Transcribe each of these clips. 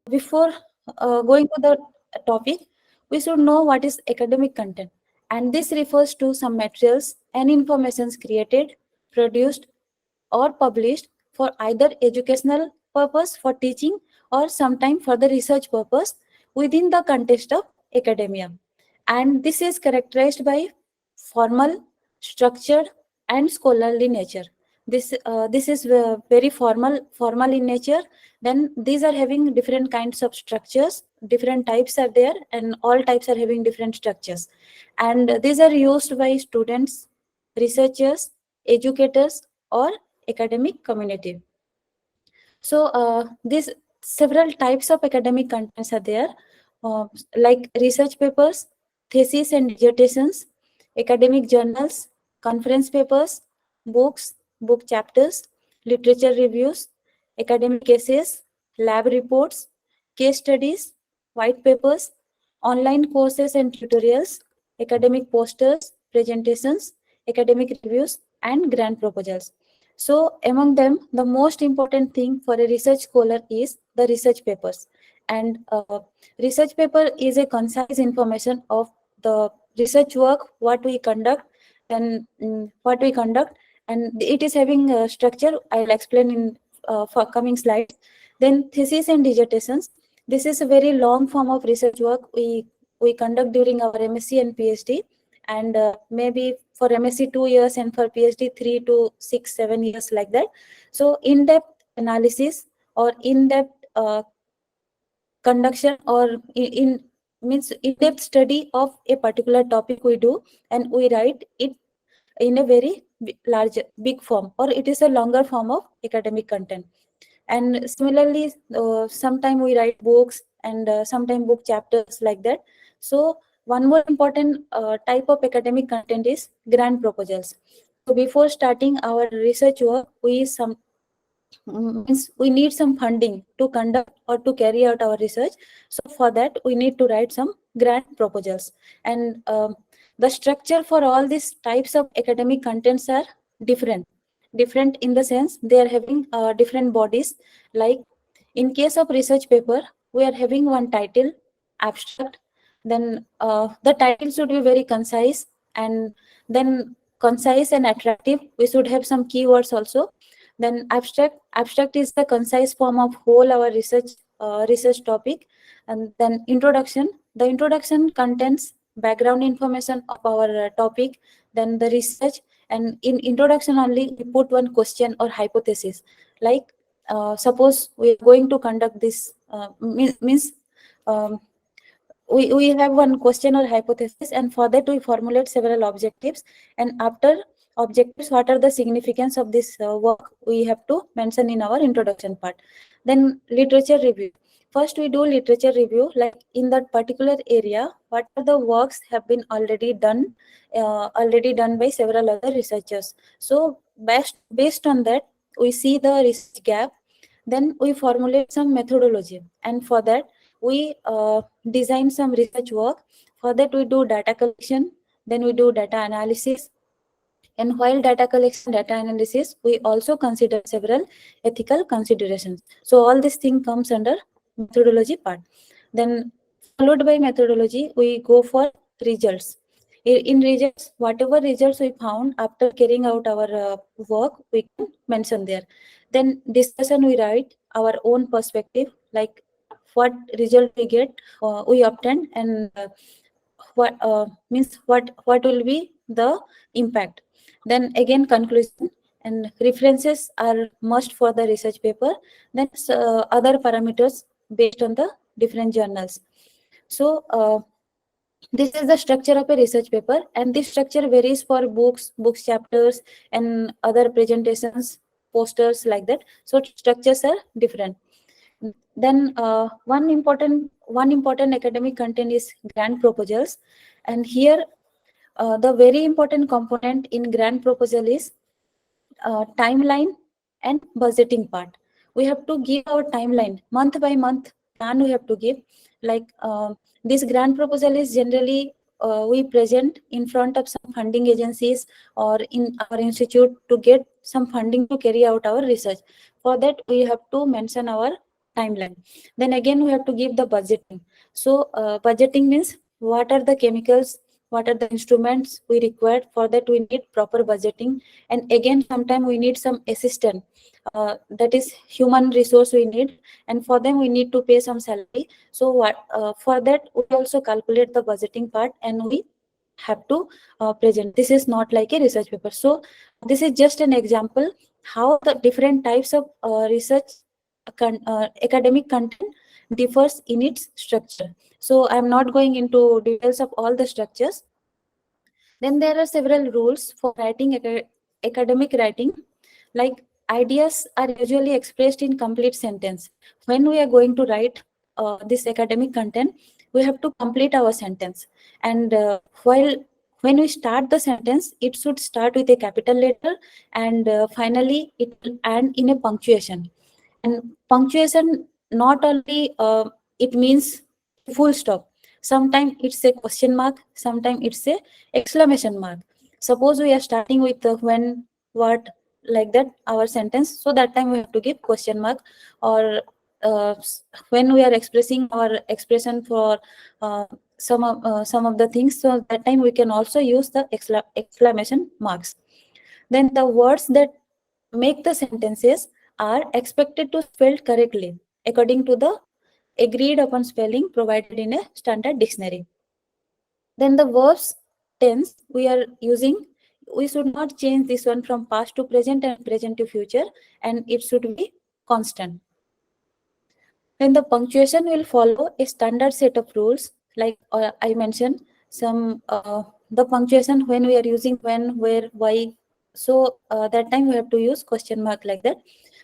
before going to the topic, we should know what is academic content. And this refers to some materials and informations created, produced, or published for either educational purpose for teaching or sometime for the research purpose within the context of academia. And this is characterized by formal, structured, and scholarly nature. This is very formal in nature. Then these are having different kinds of structures, different types are there, and all types are having different structures. And these are used by students, researchers, educators, or academic community. So these several types of academic contents are there, uh, like research papers, theses and dissertations, academic journals, conference papers, books, book chapters, literature reviews, academic essays, lab reports, case studies, white papers, online courses and tutorials, academic posters, presentations, academic reviews, and grant proposals. So, among them, the most important thing for a research scholar is the research papers. And research paper is a concise information of the research work, what we conduct, and it is having a structure. I'll explain in for coming slides. Then thesis and dissertations. This is a very long form of research work we conduct during our MSc and PhD, and maybe for MSc 2 years and for PhD 3 to 6, 7 years like that. So in-depth analysis or in-depth conduction or in means in-depth study of a particular topic we do, and we write it in a very large big form, or it is a longer form of academic content. And similarly, sometime we write books and sometime book chapters like that. So one more important type of academic content is grant proposals. So before starting our research work, means we need some funding to conduct or to carry out our research. So for that we need to write some grant proposals. And the structure for all these types of academic contents are different in the sense they are having different bodies. Like in case of research paper, we are having one title, abstract. Then the title should be very concise, and then concise and attractive. We should have some keywords also. Then abstract is the concise form of whole our research topic. And then introduction. The introduction contains background information of our topic, then the research. And in introduction only we put one question or hypothesis. Like suppose we are going to conduct this means um, we have one question or hypothesis, and for that we formulate several objectives. And after objectives, what are the significance of this work, we have to mention in our introduction part. Then literature review. First we do literature review, like in that particular area what are the works have been already done by several other researchers. So based on that we see the research gap. Then we formulate some methodology, and for that we design some research work. For that we do data collection, then we do data analysis. And while data collection, data analysis, we also consider several ethical considerations. So all this thing comes under methodology part. Then followed by methodology, we go for results. In results, whatever results we found after carrying out our work, we can mention there. Then discussion, we write our own perspective, like what result we get, we obtain, and what will be the impact. Then again conclusion, and references are must for the research paper. Then other parameters based on the different journals. So this is the structure of a research paper, and this structure varies for books chapters, and other presentations, posters like that. So structures are different. Then one important academic content is grant proposals. And here the very important component in grant proposal is timeline and budgeting part. We have to give our timeline month by month plan we have to give. Like this grant proposal is generally we present in front of some funding agencies or in our institute to get some funding to carry out our research. For that we have to mention our timeline. Then again we have to give the budgeting. So budgeting means what are the chemicals, what are the instruments we require. For that we need proper budgeting. And again sometimes we need some assistant, that is human resource we need, and for them we need to pay some salary. So what for that we also calculate the budgeting part and we have to present. This is not like a research paper. So this is just an example how the different types of research academic content differs in its structure. So I'm not going into details of all the structures. Then there are several rules for writing academic writing, like ideas are usually expressed in complete sentence. When we are going to write this academic content, we have to complete our sentence. And while when we start the sentence, it should start with a capital letter, and finally it will end in a punctuation. And punctuation not only it means full stop. Sometimes it's a question mark, sometimes it's a exclamation mark. Suppose we are starting with the when, what, like that our sentence, so that time we have to give question mark. Or when we are expressing our expression for some of the things, so that time we can also use the exclamation marks. Then the words that make the sentences are expected to spell correctly according to the agreed upon spelling provided in a standard dictionary. Then the verbs tense we are using, we should not change this one from past to present and present to future, and it should be constant. Then the punctuation will follow a standard set of rules, like I mentioned some the punctuation when we are using when, where, why. So that time we have to use question mark like that.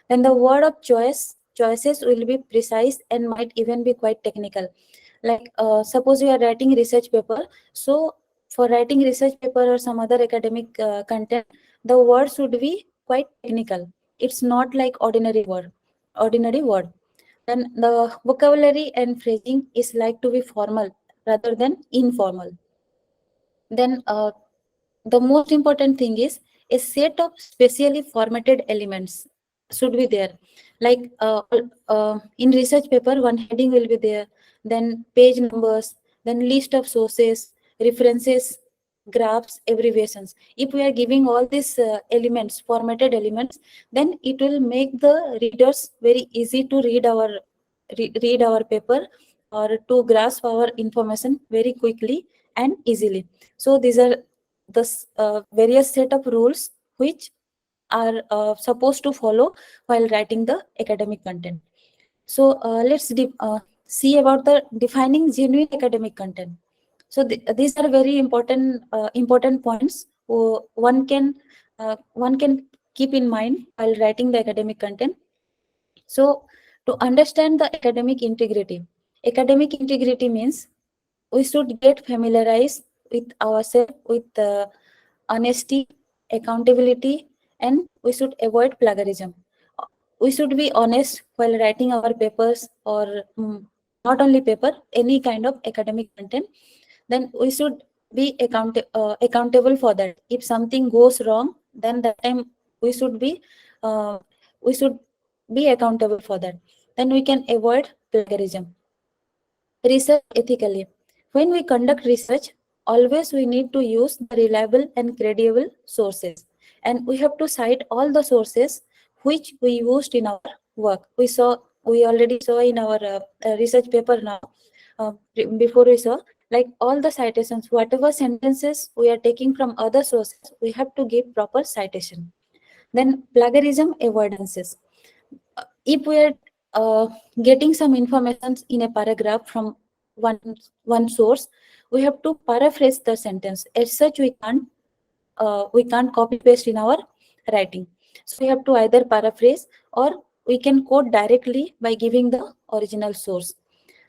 Then the word of choices will be precise and might even be quite technical. Like suppose you are writing research paper, so for writing research paper or some other academic content, the word should be quite technical. It's not like ordinary word. Then the vocabulary and phrasing is like to be formal rather than informal. Then the most important thing is a set of specially formatted elements should be there. Like in research paper, one heading will be there, then page numbers, then list of sources, references, graphs, abbreviations. If we are giving all these elements, formatted elements, then it will make the readers very easy to read our paper or to grasp our information very quickly and easily. So these are the various set of rules which are supposed to follow while writing the academic content. So let's see about the defining genuine academic content. So these are very important points one can keep in mind while writing the academic content. So to understand the academic integrity means we should get familiarized with ourselves with honesty, accountability, and we should avoid plagiarism. We should be honest while writing our papers, or not only paper, any kind of academic content. Then we should be accountable for that. If something goes wrong, then that time we should be uh, we should be accountable for that. Then we can avoid plagiarism. Research ethically. When we conduct research, always we need to use the reliable and credible sources. And we have to cite all the sources which we used in our work. We already saw in our research paper now, before we saw, like all the citations, whatever sentences we are taking from other sources, we have to give proper citation. Then plagiarism avoidances. If we are getting some information in a paragraph from one one source, we have to paraphrase the sentence. As such, we can't copy paste in our writing. So we have to either paraphrase or we can quote directly by giving the original source.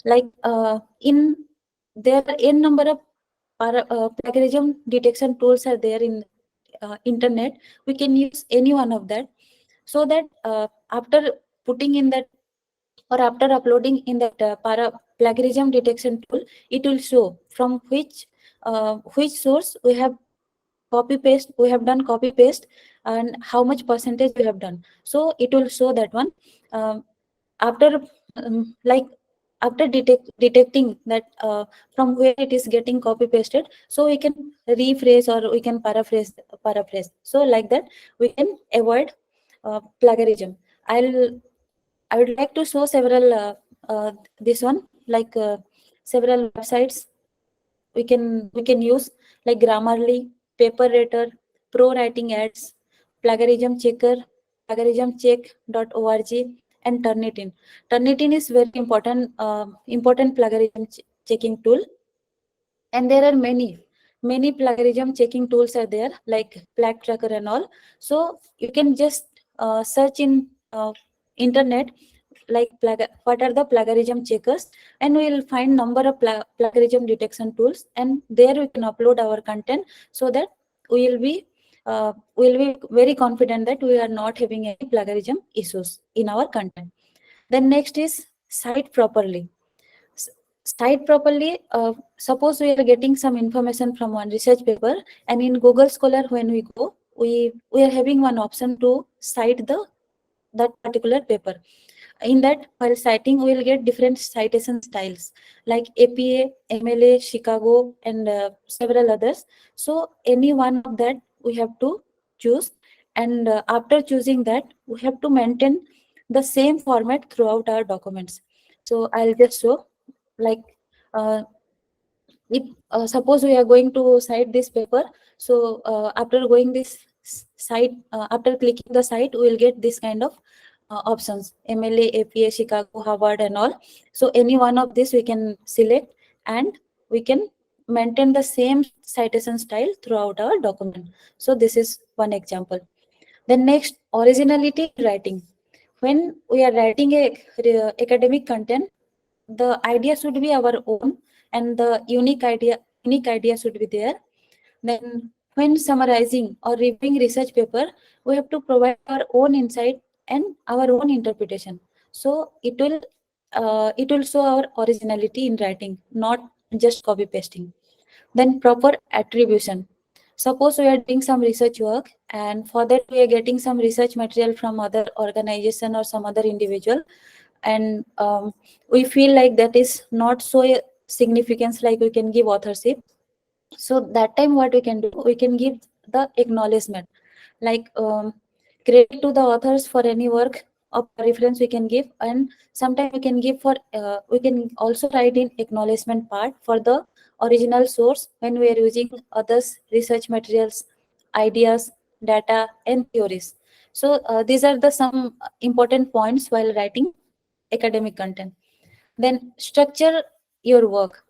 Like in there are n number of plagiarism detection tools are there in internet. We can use any one of that, so that after putting in that or after uploading in that plagiarism detection tool, it will show from which source we have done copy paste, and how much percentage we have done. So it will show that one. um, After like after detecting that from where it is getting copy pasted, so we can rephrase or we can paraphrase. So like that we can avoid plagiarism. I would like to show several this one, like several websites we can use, like Grammarly, Paper Pro Writing Ads, Plagiarism Checker, plagiarismcheck.org, and Turnitin. Turnitin is very important plagiarism checking tool, and there are many plagiarism checking tools are there, like Plag Tracker and all. So you can just search in internet, like what are the plagiarism checkers, and we will find number of plagiarism detection tools, and there we can upload our content, so that we will be very confident that we are not having any plagiarism issues in our content. Then next is cite properly. S- Cite properly. Suppose we are getting some information from one research paper, and in Google Scholar when we go, we are having one option to cite that particular paper. In that, while citing, we will get different citation styles, like APA, MLA, Chicago, and several others. So any one of that we have to choose, and after choosing that, we have to maintain the same format throughout our documents. So I'll just show, like uh, if suppose we are going to cite this paper, so after going this site, after clicking the site, we will get this kind of options: MLA, APA, Chicago, Harvard, and all. So any one of this we can select, and we can maintain the same citation style throughout our document. So this is one example. Then next, originality in writing. When we are writing a academic content, the idea should be our own, and the unique idea should be there. Then when summarizing or reviewing research paper, we have to provide our own insight and our own interpretation. So it will show our originality in writing, not just copy pasting. Then proper attribution. Suppose we are doing some research work, and for that we are getting some research material from other organization or some other individual, and we feel like that is not so significance, like we can give authorship. So that time what we can do, we can give the acknowledgement, like credit to the authors for any work of reference we can give, and sometimes we can give for we can also write in acknowledgement part for the original source when we are using others research materials, ideas, data, and theories. So these are the some important points while writing academic content. Then structure your work.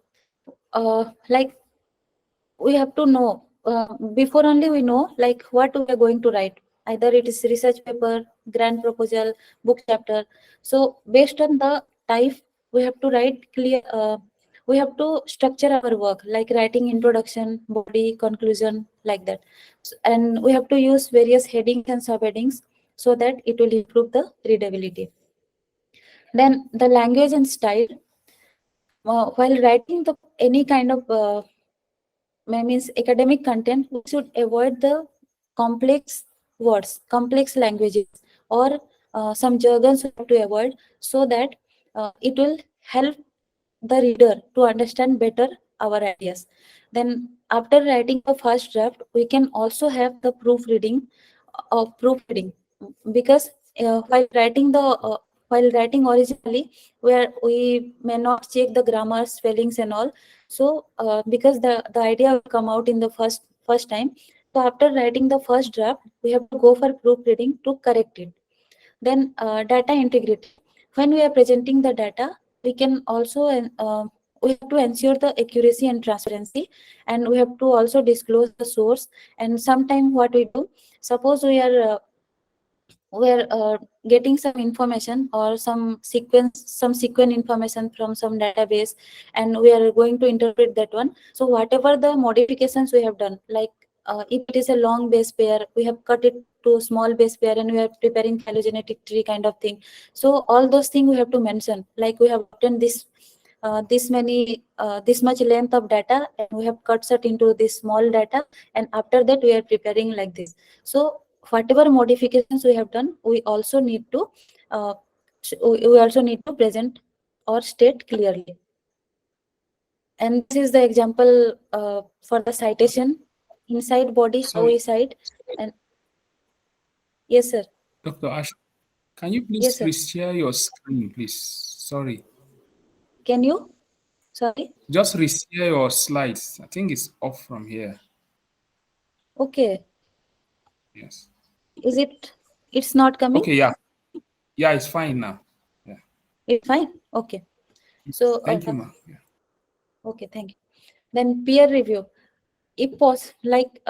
Like we have to know, before only we know like what we are going to write, either it is research paper, grant proposal, book chapter. So based on the type, we have to write clear, we have to structure our work, like writing introduction, body, conclusion, like that. And we have to use various headings and subheadings, so that it will improve the readability. Then the language and style. While writing the any kind of means academic content, we should avoid the complex words, complex languages, or some jargons we have to avoid, so that it will help the reader to understand better our ideas. Then after writing the first draft, we can also have the proofreading, because while writing originally, where we may not check the grammar, spellings, and all. So because the idea will come out in the first time, so after writing the first draft, we have to go for proofreading to correct it. Then data integrity. When we are presenting the data, we can also we have to ensure the accuracy and transparency, and we have to also disclose the source. And sometimes what we do, suppose we are getting some information or some sequence information from some database, and we are going to interpret that one. So whatever the modifications we have done, like if it is a long base pair, we have cut it to small base pair, and we are preparing phylogenetic tree kind of thing. So all those things we have to mention, like we have obtained this much length of data, and we have cut it into this small data, and after that we are preparing like this. So whatever modifications we have done, we also need to uh, we also need to present or state clearly. And this is the example for the citation. Inside body, how we Sorry, cite. And yes, sir. Dr. Ash, can you Yes, please sir. reshare your screen, please? Sorry. Can you? Sorry. Just reshare your slides. I think it's off from here. Okay. Yes. Is it? It's not coming. Okay, yeah. Yeah, it's fine now. Yeah. It's fine. Okay. So, Thank you, ma. Yeah. okay. Thank you. Then peer review. If like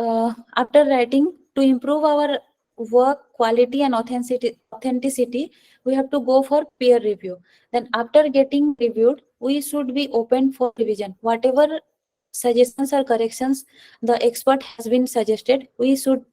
after writing, to improve our work quality and authenticity, we have to go for peer review. Then after getting reviewed, we should be open for revision. Whatever suggestions or corrections the expert has been suggested, we should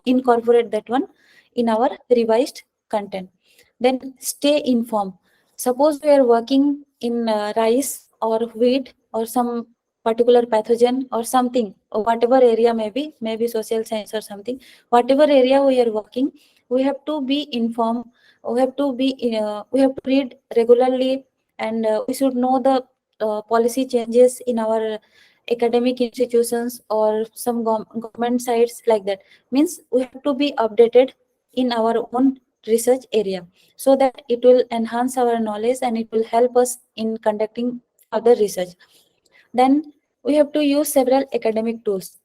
incorporate that one in our revised content. Then stay informed. Suppose we are working in rice or wheat or some particular pathogen or something, or whatever area, maybe social science or something, whatever area we are working, we have to be informed. We have to read regularly, and we should know the policy changes in our academic institutions or some government sites, like that. Means we have to be updated in our own research area, so that it will enhance our knowledge and it will help us in conducting further research. Then we have to use several academic tools.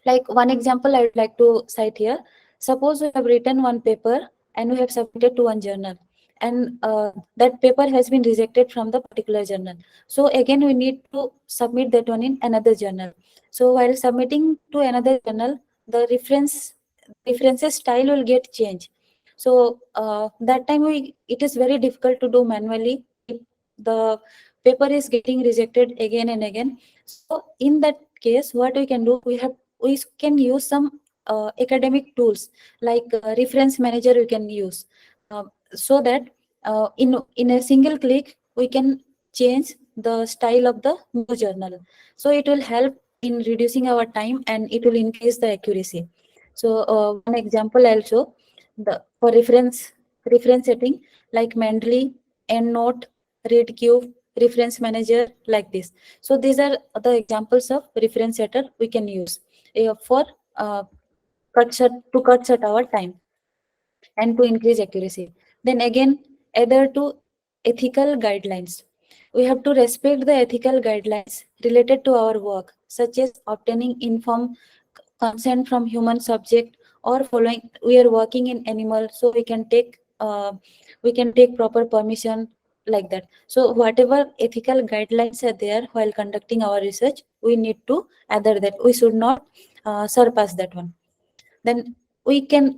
Like one example I would like to cite here. Suppose we have written one paper and we have submitted to one journal, and that paper has been rejected from the particular journal. So again, we need to submit that one in another journal. So while submitting to another journal, the references style will get changed. So that time it is very difficult to do manually if the paper is getting rejected again and again. So in that case, what we can do, we can use some academic tools, like reference manager we can use, so that in a single click we can change the style of the new journal. So it will help in reducing our time and it will increase the accuracy. So one example I'll show. The for reference setting, like Mendeley, EndNote, ReadCube, reference manager, like this. So these are the examples of reference setter we can use for uh, cut short our time and to increase accuracy. Then again, either to ethical guidelines. We have to respect the ethical guidelines related to our work, such as obtaining informed consent from human subject, or following. We are working in animal, so we can take proper permission, like that. So whatever ethical guidelines are there while conducting our research, we need to adhere that. We should not surpass that one. Then we can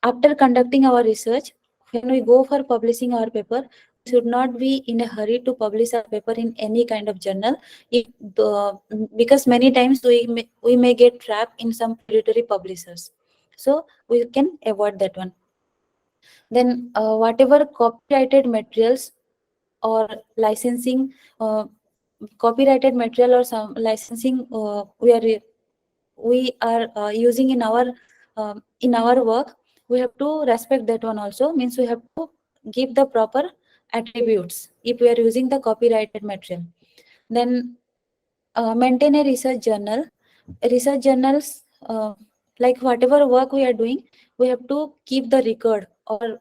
after conducting our research, when we go for publishing our paper, we should not be in a hurry to publish our paper in any kind of journal. if because many times we may get trapped in some predatory publishers, so we can avoid that one. Then whatever copyrighted materials or licensing, copyrighted material or some licensing we are using in our work, we have to respect that one also. Means we have to give the proper attributes if we are using the copyrighted material. Then maintain a research journal. Research journals, like whatever work we are doing, we have to keep the record, or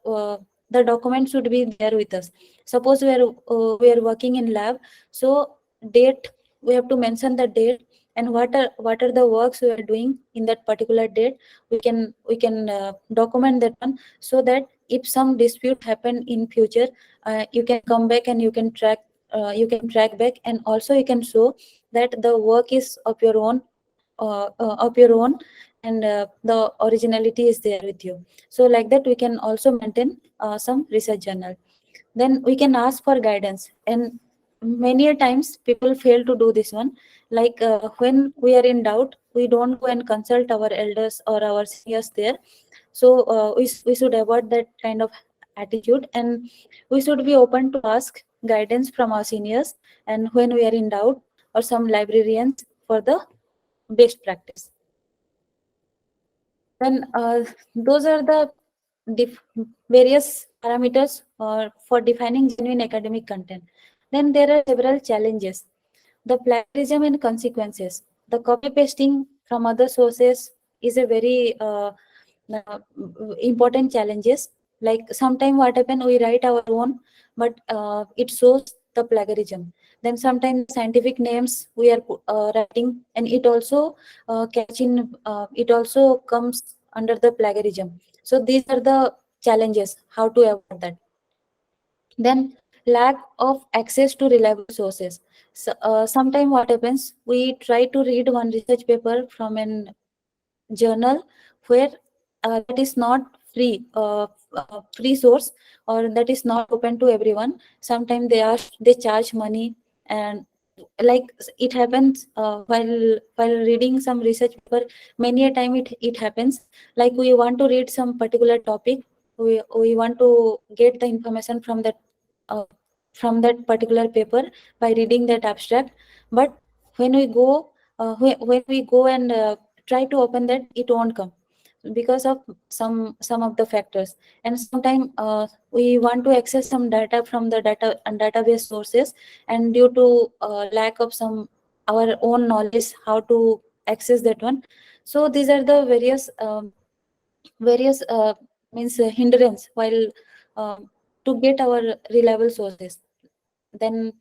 the document should be there with us. Suppose we are working in lab, so date, we have to mention the date, and what are the works we are doing in that particular date. We can document that one, so that if some dispute happen in future, you can come back and you can track back, and also you can show that the work is of your own, and the originality is there with you. So like that we can also maintain some research journal. Then we can ask for guidance, and many a times people fail to do this one. Like when we are in doubt, we don't go and consult our elders or our seniors there. So we should avoid that kind of attitude, and we should be open to ask guidance from our seniors, and when we are in doubt, or some librarians for the best practice. Then those are the various parameters for defining genuine academic content. Then there are several challenges. The plagiarism and consequences. The copy pasting from other sources is a very uh, important challenges. Like sometime what happen, we write our own, but it shows the plagiarism. Then sometimes scientific names we are writing, and it also it also comes under the plagiarism. So these are the challenges. How to avoid that? Then lack of access to reliable sources. So, sometime what happens, we try to read one research paper from an journal where that is not free source, or that is not open to everyone. Sometimes they charge money, and like it happens while reading some research paper. Many a time it happens, like we want to read some particular topic, we want to get the information uh, from that particular paper by reading that abstract. But when we go when we go and try to open that, it won't come because of some of the factors. And sometimes we want to access some data from the data and database sources, and due to lack of some our own knowledge how to access that one. So these are the various means hindrance while to get our reliable sources. Then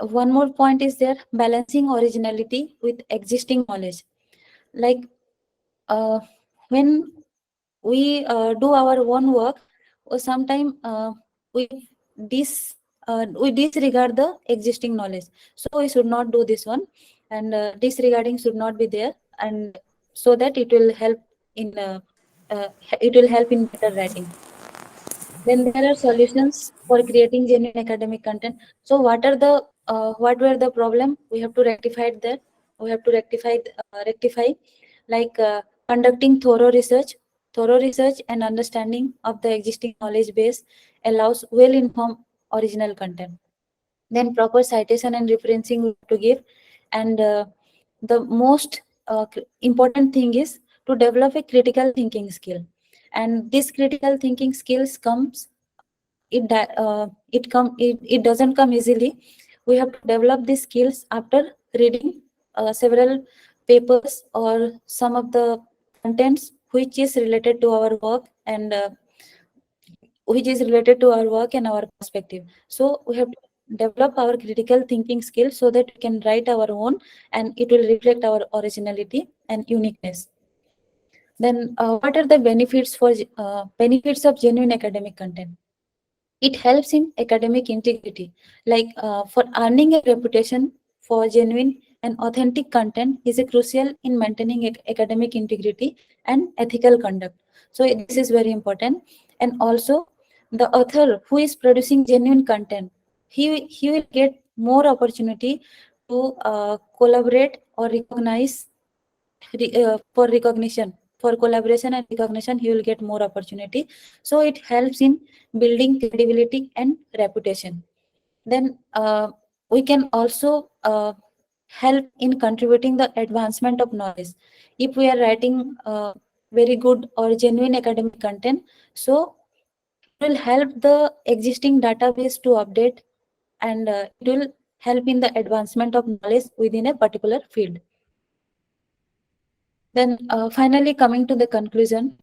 one more point is there, balancing originality with existing knowledge. Like uh, when we do our own work, or sometime we we disregard the existing knowledge. So we should not do this one, and disregarding should not be there, and so that uh, it will help in better writing. Then there are solutions for creating genuine academic content. So what were the problem? We have to rectify that. We have to rectify, like conducting thorough research and understanding of the existing knowledge base allows well-informed original content. Then proper citation and referencing we have to give, and the most important thing is to develop a critical thinking skill. And this critical thinking skills comes it doesn't come easily. We have to develop these skills after reading several papers or some of the contents which is related to our work, and which is related to our work and our perspective. So we have to develop our critical thinking skills so that we can write our own, and it will reflect our originality and uniqueness. Then what are the benefits of genuine academic content? It helps in academic integrity. Like for earning a reputation for genuine and authentic content is a crucial in maintaining academic integrity and ethical conduct. So this is very important. And also the author who is producing genuine content, he will get more opportunity to collaborate or for recognition, for collaboration and recognition. He will get more opportunity. So it helps in building credibility and reputation. Then we can also help in contributing the advancement of knowledge. If we are writing very good or genuine academic content, so it will help the existing database to update, and it will help in the advancement of knowledge within a particular field. Then finally, coming to the conclusion,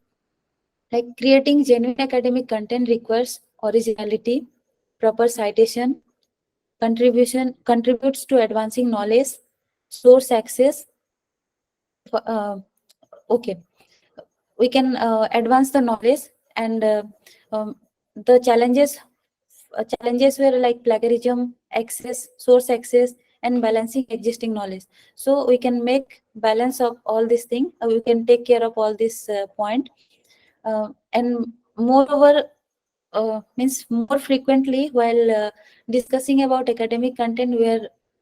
like creating genuine academic content requires originality, proper citation, contributes to advancing knowledge, source access. Uh, okay, we can advance the knowledge, and the challenges were like plagiarism, access, source access, and balancing existing knowledge. So we can make balance of all these things. We can take care of all this point. And moreover, means more frequently while discussing about academic content,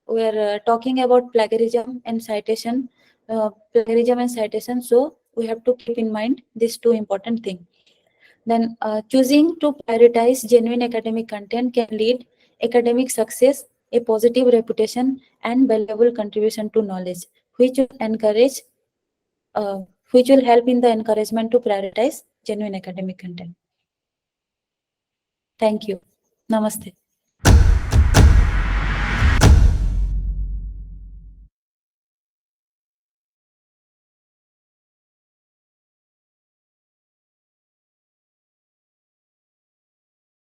we are talking about plagiarism and citation. So we have to keep in mind these two important things. Then choosing to prioritize genuine academic content can lead academic success, a positive reputation, and valuable contribution to knowledge, which will encourage uh, which will help in the encouragement to prioritize genuine academic content. Thank you. Namaste.